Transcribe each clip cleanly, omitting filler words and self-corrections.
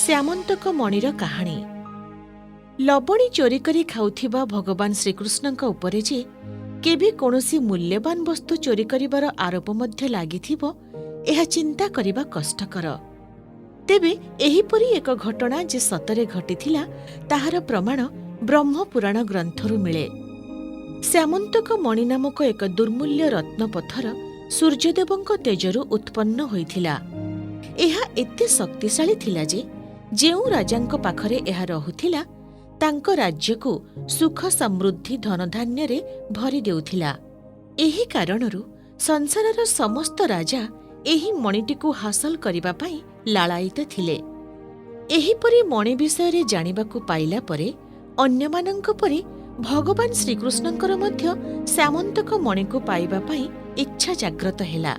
ଶ୍ୟାମନ୍ତକ ମଣିର କାହାଣୀ। ଲବଣୀ ଚୋରି କରି ଖାଉଥିବା ଭଗବାନ ଶ୍ରୀକୃଷ୍ଣଙ୍କ ଉପରେ ଯେ କେବେ କୌଣସି ମୂଲ୍ୟବାନ ବସ୍ତୁ ଚୋରି କରିବାର ଆରୋପ ମଧ୍ୟ ଲାଗିଥିବ, ଏହା ଚିନ୍ତା କରିବା କଷ୍ଟକର। ତେବେ ଏହିପରି ଏକ ଘଟଣା ଯେ ସତରେ ଘଟିଥିଲା, ତାହାର ପ୍ରମାଣ ବ୍ରହ୍ମପୁରାଣ ଗ୍ରନ୍ଥରୁ ମିଳେ। ଶ୍ୟାମନ୍ତକ ମଣି ନାମକ ଏକ ଦୁର୍ମୂଲ୍ୟ ରତ୍ନପଥର ସୂର୍ଯ୍ୟଦେବଙ୍କ ତେଜରୁ ଉତ୍ପନ୍ନ ହୋଇଥିଲା। ଏହା ଏତେ ଶକ୍ତିଶାଳୀ ଥିଲା ଯେ ଯେଉଁ ରାଜାଙ୍କ ପାଖରେ ଏହା ରହୁଥିଲା, ତାଙ୍କ ରାଜ୍ୟକୁ ସୁଖ ସମୃଦ୍ଧି ଧନଧାନ୍ୟରେ ଭରି ଦେଉଥିଲା। ଏହି କାରଣରୁ ସଂସାରର ସମସ୍ତ ରାଜା ଏହି ମଣିଟିକୁ ହାସଲ କରିବା ପାଇଁ ଲାଳାୟିତ ଥିଲେ। ଏହିପରି ମଣି ବିଷୟରେ ଜାଣିବାକୁ ପାଇଲା ପରେ ଅନ୍ୟମାନଙ୍କ ପରି ଭଗବାନ ଶ୍ରୀକୃଷ୍ଣଙ୍କର ମଧ୍ୟ ଶ୍ୟାମନ୍ତକ ମଣିକୁ ପାଇବା ପାଇଁ ଇଚ୍ଛା ଜାଗ୍ରତ ହେଲା।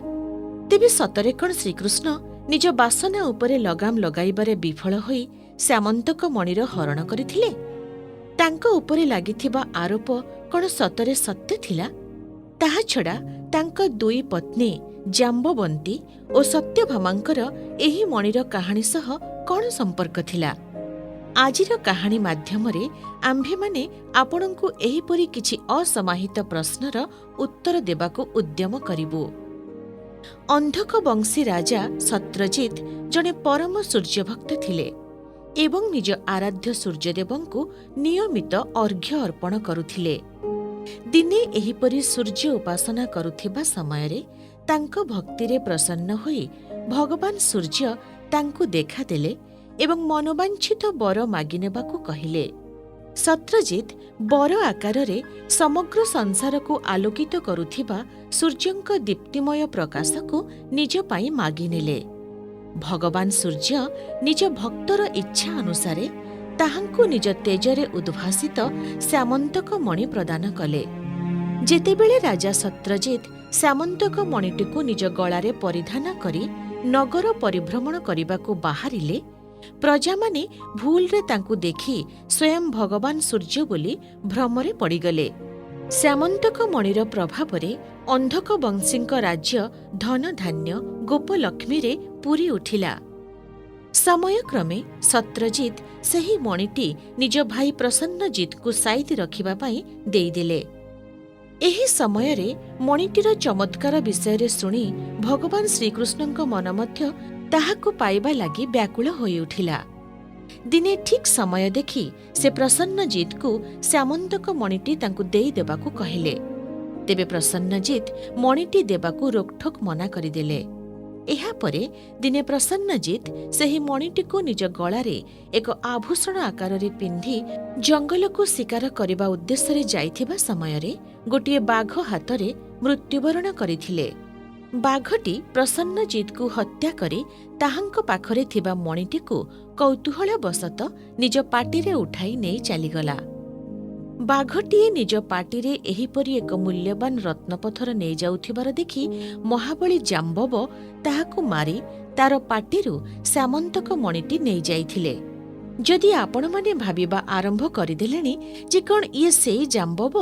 ତେବେ ସତରେ କ'ଣ ଶ୍ରୀକୃଷ୍ଣ ନିଜ ବାସନା ଉପରେ ଲଗାମ ଲଗାଇବାରେ ବିଫଳ ହୋଇ ଶ୍ୟାମନ୍ତକ ମଣିର ହରଣ କରିଥିଲେ? ତାଙ୍କ ଉପରେ ଲାଗିଥିବା ଆରୋପ କ'ଣ ସତରେ ସତ୍ୟ ଥିଲା? ତାହାଛଡ଼ା ତାଙ୍କ ଦୁଇ ପତ୍ନୀ ଜାମ୍ବବନ୍ତୀ ଓ ସତ୍ୟଭାମାଙ୍କର ଏହି ମଣିର କାହାଣୀ ସହ କ'ଣ ସମ୍ପର୍କ ଥିଲା? ଆଜିର କାହାଣୀ ମାଧ୍ୟମରେ ଆମ୍ଭେମାନେ ଆପଣଙ୍କୁ ଏହିପରି କିଛି ଅସମାହିତ ପ୍ରଶ୍ନର ଉତ୍ତର ଦେବାକୁ ଉଦ୍ୟମ କରିବୁ। ଅନ୍ଧକ ବଂଶୀ ରାଜା ସତ୍ରଜିତ୍ ଜଣେ ପରମ ସୂର୍ଯ୍ୟଭକ୍ତ ଥିଲେ ଏବଂ ନିଜ ଆରାଧ୍ୟ ସୂର୍ଯ୍ୟଦେବଙ୍କୁ ନିୟମିତ ଅର୍ଘ୍ୟ ଅର୍ପଣ କରୁଥିଲେ। ଦିନେ ଏହିପରି ସୂର୍ଯ୍ୟ ଉପାସନା କରୁଥିବା ସମୟରେ ତାଙ୍କ ଭକ୍ତିରେ ପ୍ରସନ୍ନ ହୋଇ ଭଗବାନ ସୂର୍ଯ୍ୟ ତାଙ୍କୁ ଦେଖାଦେଲେ ଏବଂ ମନୋବାଞ୍ଛିତ ବର ମାଗିନେବାକୁ କହିଲେ। ସତ୍ରଜିତ୍ ବର ଆକାରରେ ସମଗ୍ର ସଂସାରକୁ ଆଲୋକିତ କରୁଥିବା ସୂର୍ଯ୍ୟଙ୍କ ଦୀପ୍ତିମୟ ପ୍ରକାଶକୁ ନିଜ ପାଇଁ ମାଗିନେଲେ। ଭଗବାନ ସୂର୍ଯ୍ୟ ନିଜ ଭକ୍ତର ଇଚ୍ଛା ଅନୁସାରେ ତାହାଙ୍କୁ ନିଜ ତେଜରେ ଉଦ୍ଭାସିତ ଶ୍ୟାମନ୍ତକ ମଣି ପ୍ରଦାନ କଲେ। ଯେତେବେଳେ ରାଜା ସତ୍ରଜିତ୍ ଶ୍ୟାମନ୍ତକ ମଣିଟିକୁ ନିଜ ଗଳାରେ ପରିଧାନ କରି ନଗର ପରିଭ୍ରମଣ କରିବାକୁ ବାହାରିଲେ, ପ୍ରଜାମାନେ ଭୁଲରେ ତାଙ୍କୁ ଦେଖି ସ୍ୱୟଂ ଭଗବାନ ସୂର୍ଯ୍ୟ ବୋଲି ଭ୍ରମରେ ପଡ଼ିଗଲେ। ଶ୍ୟାମନ୍ତକ ମଣିର ପ୍ରଭାବରେ ଅନ୍ଧକ ବଂଶୀଙ୍କ ରାଜ୍ୟ ଧନଧାନ୍ୟ ଗୋପଲକ୍ଷ୍ମୀରେ ପୂରି ଉଠିଲା। ସମୟକ୍ରମେ ସତ୍ରଜିତ୍ ସେହି ମଣିଟି ନିଜ ଭାଇ ପ୍ରସନ୍ନଜିତ୍କୁ ସାଇତି ରଖିବା ପାଇଁ ଦେଇଦେଲେ। ଏହି ସମୟରେ ମଣିଟିର ଚମତ୍କାର ବିଷୟରେ ଶୁଣି ଭଗବାନ ଶ୍ରୀକୃଷ୍ଣଙ୍କ ମନ ମଧ୍ୟ ତାହାକୁ ପାଇବା ଲାଗି ବ୍ୟାକୁଳ ହୋଇଉଠିଲା। ଦିନେ ଠିକ୍ ସମୟ ଦେଖି ସେ ପ୍ରସନ୍ନଜିତ୍କୁ ଶ୍ୟାମନ୍ତକ ମଣିଟି ତାଙ୍କୁ ଦେଇଦେବାକୁ କହିଲେ। ତେବେ ପ୍ରସନ୍ନଜିତ୍ ମଣିଟି ଦେବାକୁ ରୋକଠୋକ୍ ମନା କରିଦେଲେ। ଏହାପରେ ଦିନେ ପ୍ରସନ୍ନଜିତ୍ ସେହି ମଣିଟିକୁ ନିଜ ଗଳାରେ ଏକ ଆଭୂଷଣ ଆକାରରେ ପିନ୍ଧି ଜଙ୍ଗଲକୁ ଶିକାର କରିବା ଉଦ୍ଦେଶ୍ୟରେ ଯାଇଥିବା ସମୟରେ ଗୋଟିଏ ବାଘ ହାତରେ ମୃତ୍ୟୁବରଣ କରିଥିଲେ। ବାଘଟି ପ୍ରସନ୍ନଜିତ୍କୁ ହତ୍ୟା କରି ତାହାଙ୍କ ପାଖରେ ଥିବା ମଣିଟିକୁ କୌତୂହଳବଶତଃ ନିଜ ପାଟିରେ ଉଠାଇ ନେଇ ଚାଲିଗଲା। ବାଘଟିଏ ନିଜ ପାଟିରେ ଏହିପରି ଏକ ମୂଲ୍ୟବାନ ରତ୍ନପଥର ନେଇଯାଉଥିବାର ଦେଖି ମହାବଳୀ ଜାମ୍ବବ ତାହାକୁ ମାରି ତାର ପାଟିରୁ ଶ୍ୟାମନ୍ତକ ମଣିଟି ନେଇଯାଇଥିଲେ। ଯଦି ଆପଣମାନେ ଭାବିବା ଆରମ୍ଭ କରିଦେଲେଣି ଯେ କ'ଣ ଇଏ ସେଇ ଜାମ୍ବବ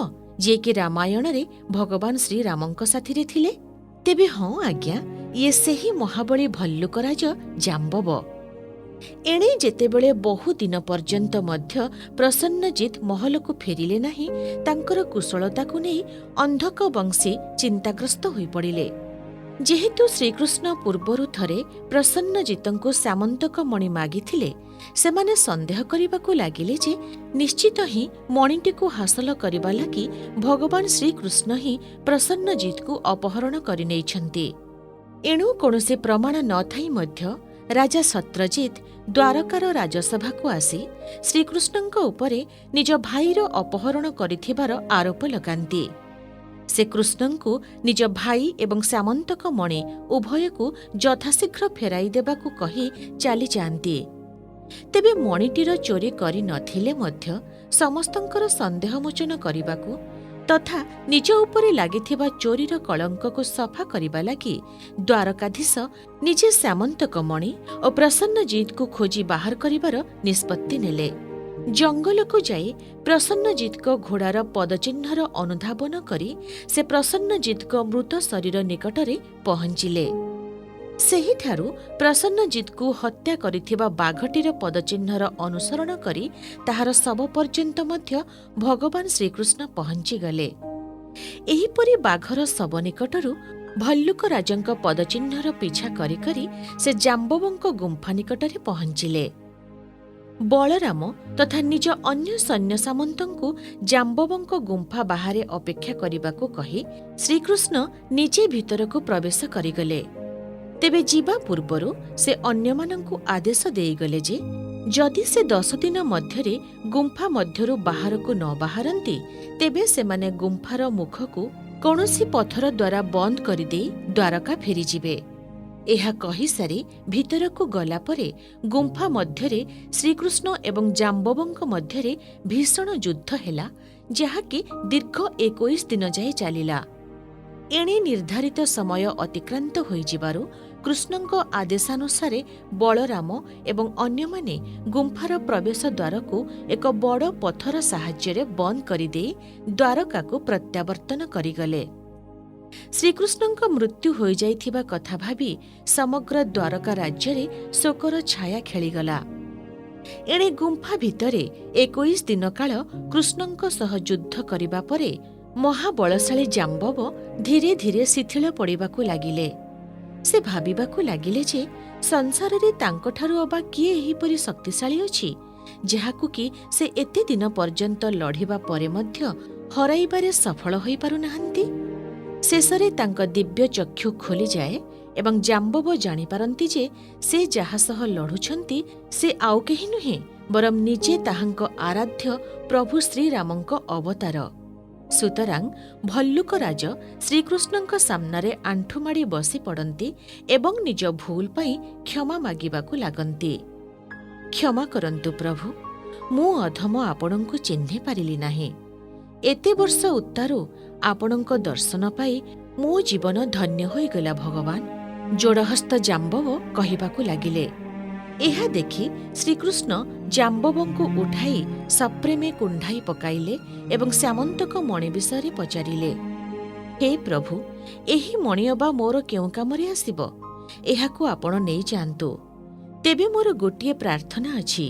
ଯିଏକି ରାମାୟଣରେ ଭଗବାନ ଶ୍ରୀରାମଙ୍କ ସାଥିରେ ଥିଲେ, ତେବେ ହଁ ଆଜ୍ଞା, ଇଏ ସେହି ମହାବଳୀ ଭଲ୍ଲୁକରାଜ ଜାମ୍ବବ। ଏଣେ ଯେତେବେଳେ ବହୁ ଦିନ ପର୍ଯ୍ୟନ୍ତ ମଧ୍ୟ ପ୍ରସନ୍ନଜିତ୍ ମହଲକୁ ଫେରିଲେ ନାହିଁ, ତାଙ୍କର କୁଶଳତାକୁ ନେଇ ଅନ୍ଧକ ବଂଶୀ ଚିନ୍ତାଗ୍ରସ୍ତ ହୋଇପଡ଼ିଲେ। ଯେହେତୁ ଶ୍ରୀକୃଷ୍ଣ ପୂର୍ବରୁ ଥରେ ପ୍ରସନ୍ନଜିତଙ୍କୁ ଶ୍ୟାମନ୍ତକ ମଣି ମାଗିଥିଲେ, ସେମାନେ ସନ୍ଦେହ କରିବାକୁ ଲାଗିଲେ ଯେ ନିଶ୍ଚିତ ହିଁ ମଣିଟିକୁ ହାସଲ କରିବା ଲାଗି ଭଗବାନ ଶ୍ରୀକୃଷ୍ଣ ହିଁ ପ୍ରସନ୍ନଜିତ୍କୁ ଅପହରଣ କରିନେଇଛନ୍ତି। ଏଣୁ କୌଣସି ପ୍ରମାଣ ନଥାଇ ମଧ୍ୟ ରାଜା ସତ୍ରଜିତ୍ ଦ୍ୱାରକାର ରାଜସଭାକୁ ଆସି ଶ୍ରୀକୃଷ୍ଣଙ୍କ ଉପରେ ନିଜ ଭାଇର ଅପହରଣ କରିଥିବାର ଆରୋପ ଲଗାନ୍ତି। ସେ କୃଷ୍ଣଙ୍କୁ ନିଜ ଭାଇ ଏବଂ ଶ୍ୟାମନ୍ତକ ମଣି ଉଭୟକୁ ଯଥାଶୀଘ୍ର ଫେରାଇ ଦେବାକୁ କହି ଚାଲିଯାଆନ୍ତି। ତେବେ ମଣିଟିର ଚୋରି କରିନଥିଲେ ମଧ୍ୟ ସମସ୍ତଙ୍କର ସନ୍ଦେହମୋଚନ କରିବାକୁ ତଥା ନିଜ ଉପରେ ଲାଗିଥିବା ଚୋରିର କଳଙ୍କକୁ ସଫା କରିବା ଲାଗି ଦ୍ୱାରକାଧୀଶ ନିଜେ ଶ୍ୟାମନ୍ତକ ମଣି ଓ ପ୍ରସନ୍ନଜିତ୍କୁ ଖୋଜି ବାହାର କରିବାର ନିଷ୍ପତ୍ତି ନେଲେ। ଜଙ୍ଗଲକୁ ଯାଇ ପ୍ରସନ୍ନଜିତ୍ଙ୍କ ଘୋଡ଼ାର ପଦଚିହ୍ନର ଅନୁଧାବନ କରି ସେ ପ୍ରସନ୍ନଜିତ୍ଙ୍କ ମୃତ ଶରୀର ନିକଟରେ ପହଞ୍ଚିଲେ। ସେହିଠାରୁ ପ୍ରସନ୍ନଜିତ୍କୁ ହତ୍ୟା କରିଥିବା ବାଘଟିର ପଦଚିହ୍ନର ଅନୁସରଣ କରି ତାହାର ଶବ ପର୍ଯ୍ୟନ୍ତ ମଧ୍ୟ ଭଗବାନ ଶ୍ରୀକୃଷ୍ଣ ପହଞ୍ଚିଗଲେ। ଏହିପରି ବାଘର ଶବ ନିକଟରୁ ଭଲ୍ଲୁକ ରାଜଙ୍କ ପଦଚିହ୍ନର ପିଛା କରି କରି ସେ ଜାମ୍ବବଙ୍କ ଗୁମ୍ଫା ନିକଟରେ ପହଞ୍ଚିଲେ। ବଳରାମ ତଥା ନିଜ ଅନ୍ୟ ସୈନ୍ୟ ସାମନ୍ତଙ୍କୁ ଜାମ୍ବବଙ୍କ ଗୁମ୍ଫା ବାହାରେ ଅପେକ୍ଷା କରିବାକୁ କହି ଶ୍ରୀକୃଷ୍ଣ ନିଜେ ଭିତରକୁ ପ୍ରବେଶ କରିଗଲେ। ତେବେ ଯିବା ପୂର୍ବରୁ ସେ ଅନ୍ୟମାନଙ୍କୁ ଆଦେଶ ଦେଇଗଲେ ଯେ ଯଦି ସେ 10 ଦିନ ମଧ୍ୟରେ ଗୁମ୍ଫା ମଧ୍ୟରୁ ବାହାରକୁ ନ ବାହାରନ୍ତି ତେବେ ସେମାନେ ଗୁମ୍ଫାର ମୁଖକୁ କୌଣସି ପଥର ଦ୍ୱାରା ବନ୍ଦ କରିଦେଇ ଦ୍ୱାରକା ଫେରିଯିବେ। ଏହା କହିସାରି ଭିତରକୁ ଗଲା ପରେ ଗୁମ୍ଫା ମଧ୍ୟରେ ଶ୍ରୀକୃଷ୍ଣ ଏବଂ ଜାମ୍ବବଙ୍କ ମଧ୍ୟରେ ଭୀଷଣ ଯୁଦ୍ଧ ହେଲା, ଯାହାକି ଦୀର୍ଘ 21 ଦିନ ଯାଏ ଚାଲିଲା। ଏଣେ ନିର୍ଦ୍ଧାରିତ ସମୟ ଅତିକ୍ରାନ୍ତ ହୋଇଯିବାରୁ କୃଷ୍ଣଙ୍କ ଆଦେଶାନୁସାରେ ବଳରାମ ଏବଂ ଅନ୍ୟମାନେ ଗୁମ୍ଫାର ପ୍ରବେଶ ଦ୍ୱାରକୁ ଏକ ବଡ଼ ପଥର ସାହାଯ୍ୟରେ ବନ୍ଦ କରିଦେଇ ଦ୍ୱାରକାକୁ ପ୍ରତ୍ୟାବର୍ତ୍ତନ କରିଗଲେ। ଶ୍ରୀକୃଷ୍ଣଙ୍କ ମୃତ୍ୟୁ ହୋଇଯାଇଥିବା କଥା ଭାବି ସମଗ୍ର ଦ୍ୱାରକା ରାଜ୍ୟରେ ଶୋକର ଛାୟା ଖେଳିଗଲା। ଏଣେ ଗୁମ୍ଫା ଭିତରେ 21 ଦିନ କାଳ କୃଷ୍ଣଙ୍କ ସହ ଯୁଦ୍ଧ କରିବା ପରେ ମହାବଳଶାଳୀ ଜାମ୍ବବ ଧୀରେ ଧୀରେ ଶିଥିଳ ପଡ଼ିବାକୁ ଲାଗିଲେ। ସେ ଭାବିବାକୁ ଲାଗିଲେ ଯେ ସଂସାରରେ ତାଙ୍କଠାରୁ ଅବା କିଏ ଏହିପରି ଶକ୍ତିଶାଳୀ ଅଛି, ଯାହାକୁ କି ସେ ଏତେ ଦିନ ପର୍ଯ୍ୟନ୍ତ ଲଢ଼ିବା ପରେ ମଧ୍ୟ ହରାଇବାରେ ସଫଳ ହୋଇପାରୁନାହାନ୍ତି। ଶେଷରେ ତାଙ୍କ ଦିବ୍ୟ ଚକ୍ଷୁ ଖୋଲିଯାଏ ଏବଂ ଜାମ୍ବବ ଜାଣିପାରନ୍ତି ଯେ ସେ ଯାହା ସହ ଲଢ଼ୁଛନ୍ତି ସେ ଆଉ କେହି ନୁହେଁ ବରଂ ନିଜେ ତାହାଙ୍କ ଆରାଧ୍ୟ ପ୍ରଭୁ ଶ୍ରୀରାମଙ୍କ ଅବତାର। ସୁତରାଂ ଭଲ୍ଲୁକ ରାଜ ଶ୍ରୀକୃଷ୍ଣଙ୍କ ସାମ୍ନାରେ ଆଣ୍ଠୁମାଡ଼ି ବସି ପଡ଼ନ୍ତି ଏବଂ ନିଜ ଭୁଲ ପାଇଁ କ୍ଷମା ମାଗିବାକୁ ଲାଗନ୍ତି। କ୍ଷମା କରନ୍ତୁ ପ୍ରଭୁ, ମୁଁ ଅଧମ ଆପଣଙ୍କୁ ଚିହ୍ନି ପାରିଲି ନାହିଁ। ଏତେ ବର୍ଷ ଉତ୍ତାରୁ ଆପଣଙ୍କ ଦର୍ଶନ ପାଇ ମୋ ଜୀବନ ଧନ୍ୟ ହୋଇଗଲା ଭଗବାନ, ଯୋଡ଼ହସ୍ତ ଜାମ୍ବବ କହିବାକୁ ଲାଗିଲେ। ଏହା ଦେଖି ଶ୍ରୀକୃଷ୍ଣ ଜାମ୍ବବଙ୍କୁ ଉଠାଇ ସପ୍ରେମେ କୁଣ୍ଢାଇ ପକାଇଲେ ଏବଂ ଶ୍ୟାମନ୍ତକ ମଣି ବିଷୟରେ ପଚାରିଲେ, ହେ ପ୍ରଭୁ, ଏହି ମଣି ଅବା ମୋର କେଉଁ କାମରେ ଆସିବ? ଏହାକୁ ଆପଣ ନେଇଯାଆନ୍ତୁ। ତେବେ ମୋର ଗୋଟିଏ ପ୍ରାର୍ଥନା ଅଛି,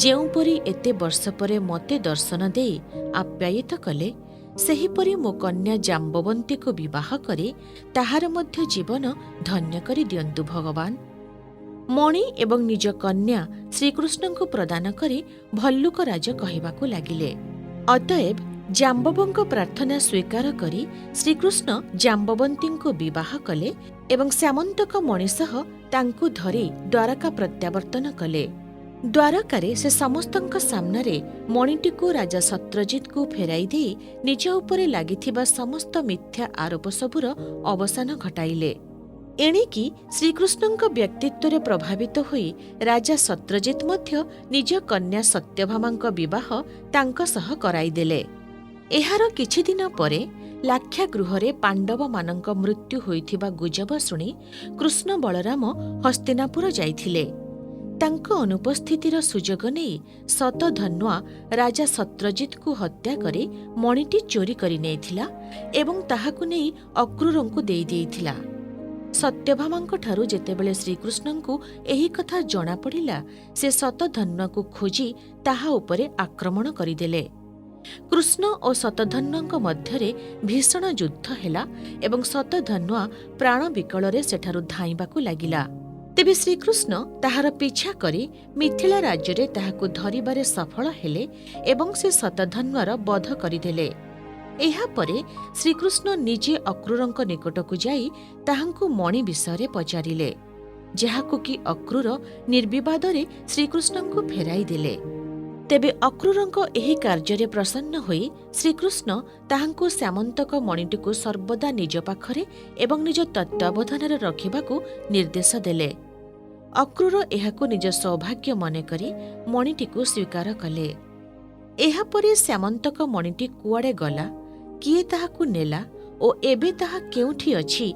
ଯେଉଁପରି ଏତେ ବର୍ଷ ପରେ ମୋତେ ଦର୍ଶନ ଦେଇ ଆପ୍ୟାୟିତ କଲେ, ସେହିପରି ମୋ କନ୍ୟା ଜାମ୍ବବନ୍ତୀକୁ ବିବାହ କରି ତାହାର ମଧ୍ୟ ଜୀବନ ଧନ୍ୟ କରି ଦିଅନ୍ତୁ ଭଗବାନ। ମଣି ଏବଂ ନିଜ କନ୍ୟା ଶ୍ରୀକୃଷ୍ଣଙ୍କୁ ପ୍ରଦାନ କରି ଭଲ୍ଲୁକ ରାଜ କହିବାକୁ ଲାଗିଲେ। ଅତଏବ ଜାମ୍ବବଙ୍କ ପ୍ରାର୍ଥନା ସ୍ୱୀକାର କରି ଶ୍ରୀକୃଷ୍ଣ ଜାମ୍ବବନ୍ତୀଙ୍କୁ ବିବାହ କଲେ ଏବଂ ଶ୍ୟାମନ୍ତକ ମଣି ସହ ତାଙ୍କୁ ଧରି ଦ୍ୱାରକା ପ୍ରତ୍ୟାବର୍ତ୍ତନ କଲେ। ଦ୍ୱାରକାରେ ସେ ସମସ୍ତଙ୍କ ସାମ୍ନାରେ ମଣିଟିକୁ ରାଜା ସତ୍ରଜିତଙ୍କୁ ଫେରାଇ ଦେଇ ନିଜ ଉପରେ ଲାଗିଥିବା ସମସ୍ତ ମିଥ୍ୟା ଆରୋପ ସବୁର ଅବସାନ ଘଟାଇଲେ। ଏଣିକି ଶ୍ରୀକୃଷ୍ଣଙ୍କ ବ୍ୟକ୍ତିତ୍ୱରେ ପ୍ରଭାବିତ ହୋଇ ରାଜା ସତ୍ରଜିତ ମଧ୍ୟ ନିଜ କନ୍ୟା ସତ୍ୟଭାମାଙ୍କ ବିବାହ ତାଙ୍କ ସହ କରାଇଦେଲେ। ଏହାର କିଛିଦିନ ପରେ ଲାକ୍ଷାଗୃହରେ ପାଣ୍ଡବମାନଙ୍କ ମୃତ୍ୟୁ ହୋଇଥିବା ଗୁଜବ ଶୁଣି କୃଷ୍ଣ ବଳରାମ ହସ୍ତିନାପୁର ଯାଇଥିଲେ। ତାଙ୍କ ଅନୁପସ୍ଥିତିର ସୁଯୋଗ ନେଇ ଶତଧନ୍ୱା ରାଜା ସତ୍ରଜିତଙ୍କୁ ହତ୍ୟା କରି ମଣିଟି ଚୋରି କରି ନେଇଥିଲା ଏବଂ ତାହାକୁ ନେଇ ଅକ୍ରୁରଙ୍କୁ ଦେଇଦେଇଥିଲା। ସତ୍ୟଭାମାଙ୍କଠାରୁ ଯେତେବେଳେ ଶ୍ରୀକୃଷ୍ଣଙ୍କୁ ଏହି କଥା ଜଣାପଡ଼ିଲା, ସେ ଶତଧନ୍ୱାକୁ ଖୋଜି ତାହା ଉପରେ ଆକ୍ରମଣ କରିଦେଲେ। କୃଷ୍ଣ ଓ ଶତଧନ୍ୱାଙ୍କ ମଧ୍ୟରେ ଭୀଷଣ ଯୁଦ୍ଧ ହେଲା ଏବଂ ଶତଧନ୍ୱା ପ୍ରାଣ ବିକଳରେ ସେଠାରୁ ଧାଇଁବାକୁ ଲାଗିଲା। ତେବେ ଶ୍ରୀକୃଷ୍ଣ ତାହାର ପିଛା କରି ମିଥିଳା ରାଜ୍ୟରେ ତାହାକୁ ଧରିବାରେ ସଫଳ ହେଲେ ଏବଂ ସେ ଶତଧନ୍ୱାର ବଧ କରିଦେଲେ। ଏହାପରେ ଶ୍ରୀକୃଷ୍ଣ ନିଜେ ଅକ୍ରୁରଙ୍କ ନିକଟକୁ ଯାଇ ତାହାଙ୍କୁ ମଣି ବିଷୟରେ ପଚାରିଲେ, ଯାହାକୁ କି ଅକ୍ରୁର ନିର୍ବିବାଦରେ ଶ୍ରୀକୃଷ୍ଣଙ୍କୁ ଫେରାଇ ଦେଲେ। ତେବେ ଅକ୍ରୁରଙ୍କ ଏହି କାର୍ଯ୍ୟରେ ପ୍ରସନ୍ନ ହୋଇ ଶ୍ରୀକୃଷ୍ଣ ତାହାଙ୍କୁ ଶ୍ୟାମନ୍ତକ ମଣିଟିକୁ ସର୍ବଦା ନିଜ ପାଖରେ ଏବଂ ନିଜ ତତ୍ତ୍ୱାବଧାନରେ ରଖିବାକୁ ନିର୍ଦ୍ଦେଶ ଦେଲେ। ଅକ୍ରୁର ଏହାକୁ ନିଜ ସୌଭାଗ୍ୟ ମନେକରି ମଣିଟିକୁ ସ୍ୱୀକାର କଲେ। ଏହାପରେ ଶ୍ୟାମନ୍ତକ ମଣିଟି କୁଆଡ଼େ ଗଲା, କିଏ ତାହାକୁ ନେଲା ଓ ଏବେ ତାହା କେଉଁଠି ଅଛି,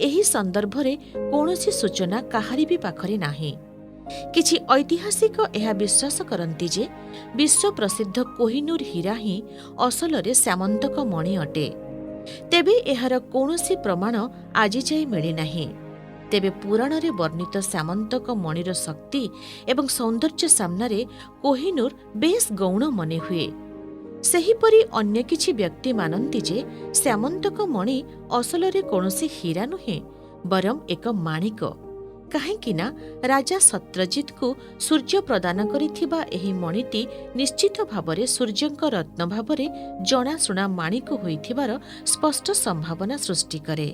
ଏହି ସନ୍ଦର୍ଭରେ କୌଣସି ସୂଚନା କାହାରି ବି ପାଖରେ ନାହିଁ। କିଛି ଐତିହାସିକ ଏହା ବିଶ୍ୱାସ କରନ୍ତି ଯେ ବିଶ୍ୱପ୍ରସିଦ୍ଧ କୋହିନୂର ହୀରା ହିଁ ଅସଲରେ ଶ୍ୟାମନ୍ତକ ମଣି ଅଟେ। ତେବେ ଏହାର କୌଣସି ପ୍ରମାଣ ଆଜି ଯାଏ ମିଳିନାହିଁ। ତେବେ ପୁରାଣରେ ବର୍ଣ୍ଣିତ ସାମନ୍ତକ ମଣିର ଶକ୍ତି ଏବଂ ସୌନ୍ଦର୍ଯ୍ୟ ସାମ୍ନାରେ କୋହିନୂର ବେଶ୍ ଗୌଣ ମନେ ହୁଏ। ସେହିପରି ଅନ୍ୟ କିଛି ବ୍ୟକ୍ତି ମାନନ୍ତି ଯେ ସାମନ୍ତକ ମଣି ଅସଲରେ କୌଣସି ହୀରା ନୁହେଁ, ବରଂ ଏକ ମାଣିକ। କାହିଁକି ନା ରାଜା ସତ୍ରଜିତଙ୍କୁ ସୂର୍ଯ୍ୟ ପ୍ରଦାନ କରିଥିବା ଏହି ମଣିଟି ନିଶ୍ଚିତ ଭାବରେ ସୂର୍ଯ୍ୟଙ୍କ ରତ୍ନ ଭାବରେ ଜଣାଶୁଣା ମାଣିକ ହୋଇଥିବାର ସ୍ପଷ୍ଟ ସମ୍ଭାବନା ସୃଷ୍ଟି କରେ।